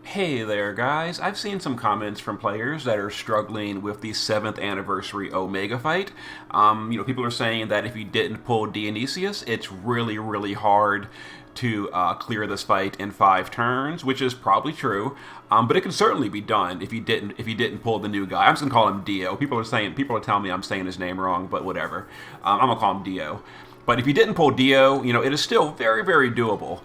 Hey there, guys. I've seen some comments from players that are struggling with the 7th anniversary Omega fight. People are saying that if you didn't pull Dionysius, it's really, really hard to clear this fight in 5 turns, which is probably true. But it can certainly be done if you didn't pull the new guy. I'm just gonna call him Dio. People are telling me I'm saying his name wrong, but whatever. I'm gonna call him Dio. But if you didn't pull Dio, it is still very, very doable.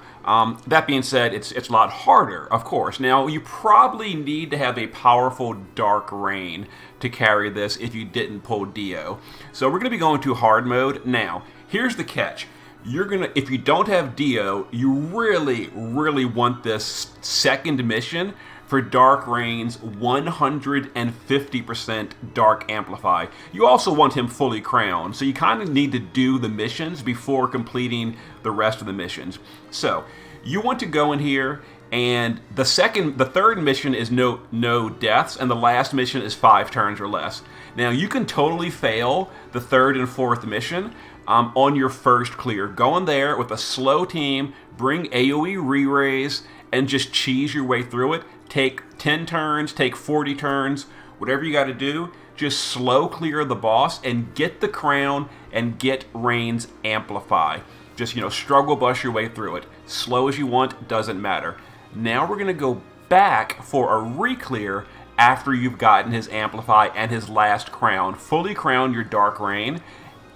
That being said, it's a lot harder, of course. Now, you probably need to have a powerful Dark Rain to carry this if you didn't pull Dio. So we're going to be going to hard mode. Now, here's the catch. If you don't have Dio, you really, really want this second mission for Dark Rain's 150% Dark Amplify. You also want him fully crowned, so you kind of need to do the missions before completing the rest of the missions. So, you want to go in here, and the third mission is no deaths, and the last mission is 5 turns or less. Now, you can totally fail the third and fourth mission on your first clear. Go in there with a slow team, bring AoE re-raise, and just cheese your way through it. Take 10 turns, take 40 turns, whatever you got to do. Just slow clear the boss and get the crown and get Rain's Amplify. Just, struggle bust your way through it. Slow as you want, doesn't matter. Now we're going to go back for a re-clear after you've gotten his Amplify and his last crown. Fully crown your Dark Rain.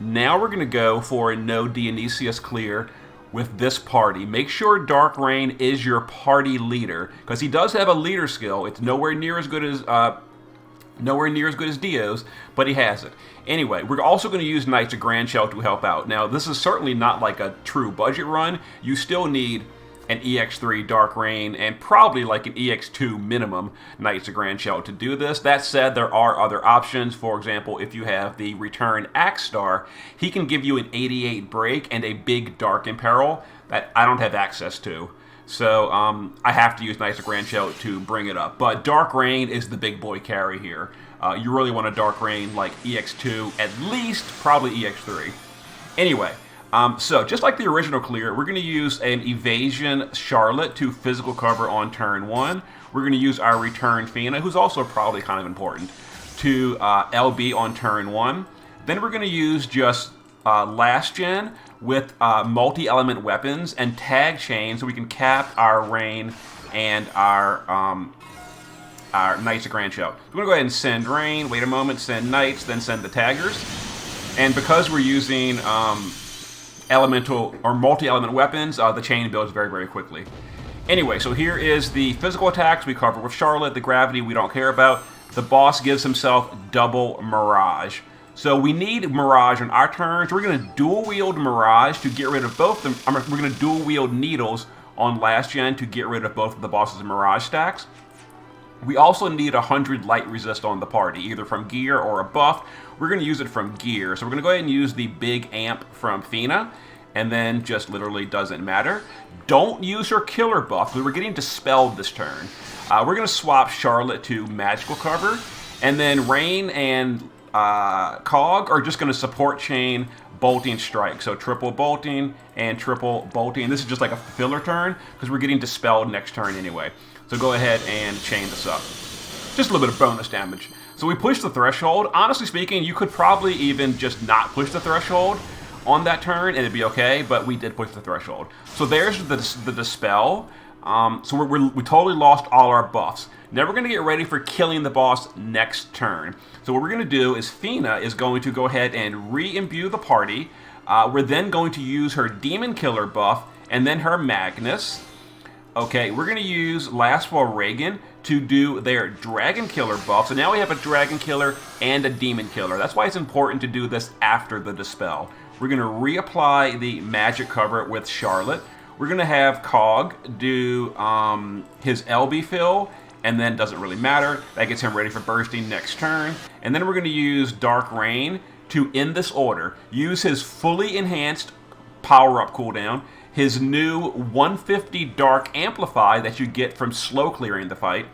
Now we're going to go for a no Dionysius clear with this party. Make sure Dark Rain is your party leader, because he does have a leader skill. It's nowhere near as good as Dio's, but he has it. Anyway, we're also going to use Knights of Grandshell to help out. Now, this is certainly not like a true budget run. You still need an EX3 Dark Rain and probably like an EX2 minimum Knights of Grandshell to do this. That said, there are other options. For example, if you have the Return Axe Star, he can give you an 88 break and a big Dark Imperil that I don't have access to. So I have to use Knights of Grandshell to bring it up. But Dark Rain is the big boy carry here. You really want a Dark Rain like EX2, at least probably EX3. Anyway, so just like the original clear, we're going to use an Evasion Charlotte to physical cover on turn 1. We're going to use our Return Fina, who's also probably kind of important, to LB on turn 1. Then we're going to use just last gen with multi-element weapons and tag chain so we can cap our Rain and our Knights of Grandshell. We're going to go ahead and send Rain, wait a moment, send Knights, then send the taggers. And because we're using elemental or multi-element weapons, the chain builds very, very quickly. Anyway, so here is the physical attacks we cover with Charlotte. The gravity we don't care about. The boss gives himself double Mirage. So we need Mirage on our turns. We're going to dual wield Mirage to get rid of both them. We're going to dual wield Needles on last gen to get rid of both of the boss's Mirage stacks. We also need 100 light resist on the party, either from gear or a buff. We're going to use it from gear. So we're going to go ahead and use the big amp from Fina, and then just literally doesn't matter. Don't use her killer buff, because we're getting dispelled this turn. We're going to swap Charlotte to magical cover, and then Rain and Cog are just going to support chain bolting strike. So triple bolting and triple bolting. This is just like a filler turn, because we're getting dispelled next turn anyway. So go ahead and chain this up. Just a little bit of bonus damage. So we push the threshold. Honestly speaking, you could probably even just not push the threshold on that turn and it'd be okay, but we did push the threshold. So there's the dispel. So we totally lost all our buffs. Now we're going to get ready for killing the boss next turn. So what we're going to do is Fina is going to go ahead and re-imbue the party. We're then going to use her Demon Killer buff and then her Magnus. Okay, we're going to use Lastfall Reagan to do their Dragon Killer buff. So now we have a Dragon Killer and a Demon Killer. That's why it's important to do this after the Dispel. We're going to reapply the Magic Cover with Charlotte. We're going to have Cog do his LB fill, and then doesn't really matter. That gets him ready for bursting next turn. And then we're going to use Dark Rain to, in this order, use his fully enhanced power-up cooldown, his new 150 Dark Amplify that you get from slow clearing the fight,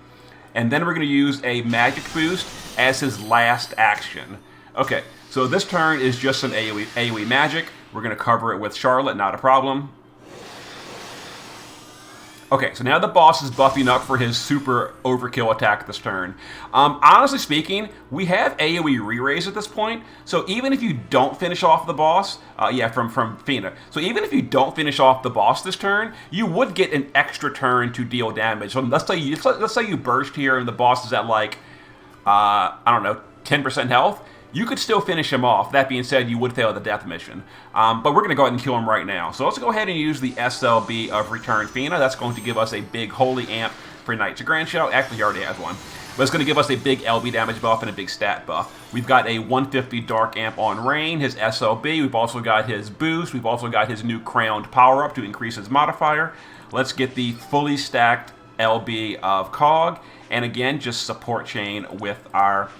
and then we're going to use a Magic Boost as his last action. Okay, so this turn is just some AoE magic. We're going to cover it with Charlotte, not a problem. Okay, so now the boss is buffing up for his super overkill attack this turn. Honestly speaking, we have AoE re-raise at this point, so even if you don't finish off the boss, from Fina. So even if you don't finish off the boss this turn, you would get an extra turn to deal damage. So let's say you burst here and the boss is at like, I don't know, 10% health. You could still finish him off. That being said, you would fail the death mission. But we're going to go ahead and kill him right now. So let's go ahead and use the SLB of Return Fina. That's going to give us a big holy amp for Knights of Grandshell. Actually, he already has one. But it's going to give us a big LB damage buff and a big stat buff. We've got a 150 Dark Amp on Rain, his SLB. We've also got his boost. We've also got his new crowned power-up to increase his modifier. Let's get the fully stacked LB of Cog. And again, just support chain with our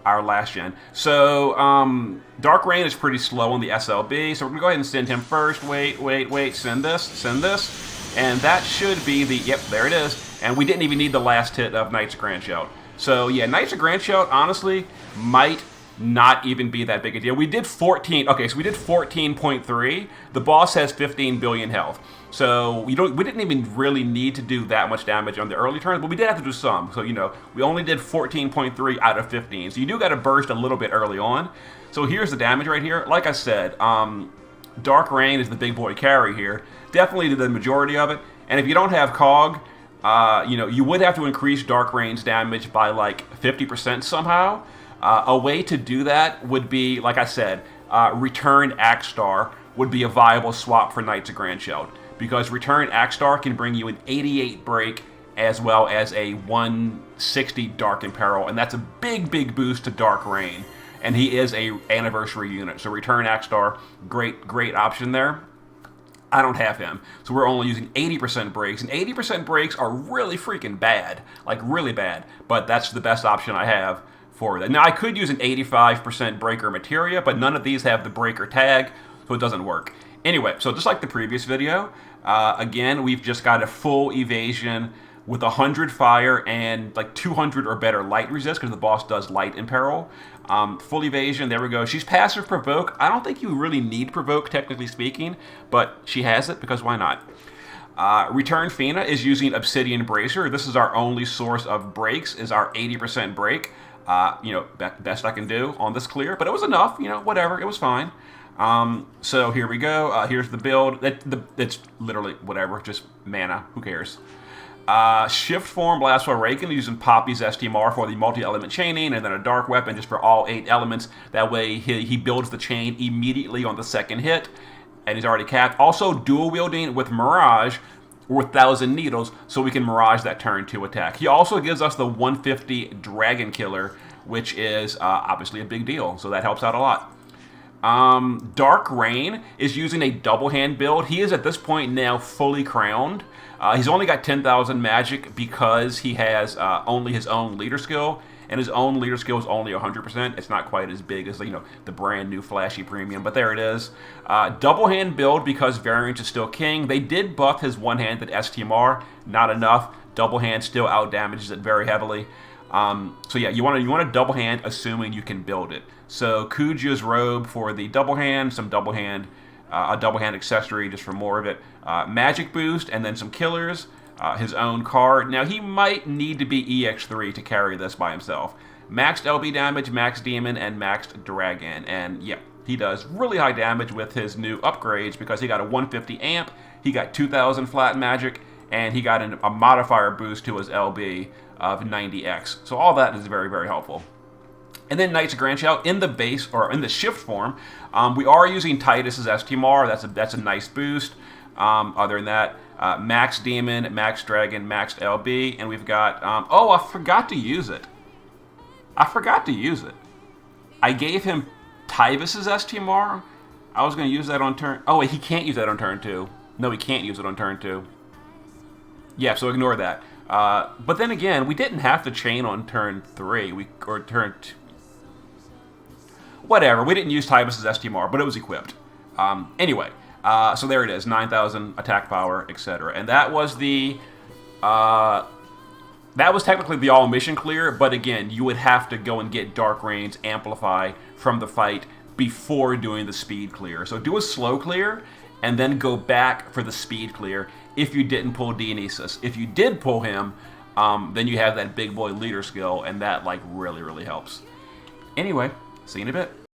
last gen. So, Dark Rain is pretty slow on the SLB, so we're going to go ahead and send him first. Wait, send this. And that should be the, yep, there it is. And we didn't even need the last hit of Knights of Grandshell. So, yeah, Knights of Grandshell, honestly, might not even be that big a deal. We did 14.3. The boss has 15 billion health. So we didn't even really need to do that much damage on the early turns, but we did have to do some. So, we only did 14.3 out of 15. So you do got to burst a little bit early on. So here's the damage right here. Like I said, Dark Rain is the big boy carry here. Definitely did the majority of it. And if you don't have Cog, you would have to increase Dark Rain's damage by like 50% somehow. A way to do that would be, like I said, Return Axstar would be a viable swap for Knights of Grandshell. Because Return Axstar can bring you an 88 break as well as a 160 Dark Imperil, and that's a big boost to Dark Rain. And he is a anniversary unit, so Return Axstar, great option there. I don't have him, so we're only using 80% breaks, and 80% breaks are really freaking bad, like really bad, but that's the best option I have for that. Now, I could use an 85% breaker materia, but none of these have the breaker tag, so it doesn't work. Anyway, so just like the previous video, again, we've just got a full evasion with 100 fire and like 200 or better light resist, because the boss does light imperil. Full evasion, there we go. She's passive provoke. I don't think you really need provoke, technically speaking, but she has it, because why not? Return Fina is using Obsidian Bracer. This is our only source of breaks, is our 80% break. Best I can do on this clear, but it was enough, whatever, it was fine. So here we go. Here's the build. It's literally whatever, just mana. Who cares? Shift form Blast Raken using Poppy's STMR for the multi-element chaining, and then a dark weapon just for all 8 elements. That way he builds the chain immediately on the second hit, and he's already capped. Also dual wielding with Mirage or 1,000 Needles, so we can Mirage that turn 2 attack. He also gives us the 150 Dragon Killer, which is obviously a big deal, so that helps out a lot. Dark Rain is using a double hand build. He is at this point now fully crowned. He's only got 10,000 magic because he has only his own leader skill, and his own leader skill is only 100%. It's not quite as big as the brand new flashy premium, but there it is. Double hand build because Variance is still king. They did buff his one-handed STMR, not enough. Double hand still out damages it very heavily. So yeah, you want to double hand, assuming you can build it. So Kuja's robe for the double hand, some double hand, a double hand accessory just for more of it. Magic boost, and then some killers. His own card. Now he might need to be EX3 to carry this by himself. Maxed LB damage, maxed demon, and maxed dragon. And yeah, he does really high damage with his new upgrades because he got a 150 amp, he got 2,000 flat magic, and he got a modifier boost to his LB of 90x. So all that is very helpful. And then Knights of Grandshell in the base, or in the shift form, we are using Titus's STMR. That's a nice boost. Other than that, Max Demon, Max Dragon, Maxed LB, and we've got, oh, I forgot to use it. I gave him Titus's STMR. I was going to use that on turn, oh wait, he can't use that on turn 2. No, he can't use it on turn 2. Yeah, so ignore that. But then again, we didn't have to chain on turn 3, or turn 2. Whatever, we didn't use Titus's STMR, but it was equipped. Anyway, so there it is, 9,000 attack power, etc. And that was technically the all mission clear, but again, you would have to go and get Dark Rain's Amplify from the fight before doing the speed clear. So do a slow clear, and then go back for the speed clear. if you didn't pull Dionysus. If you did pull him, then you have that big boy leader skill, and that like really helps. Anyway, see you in a bit.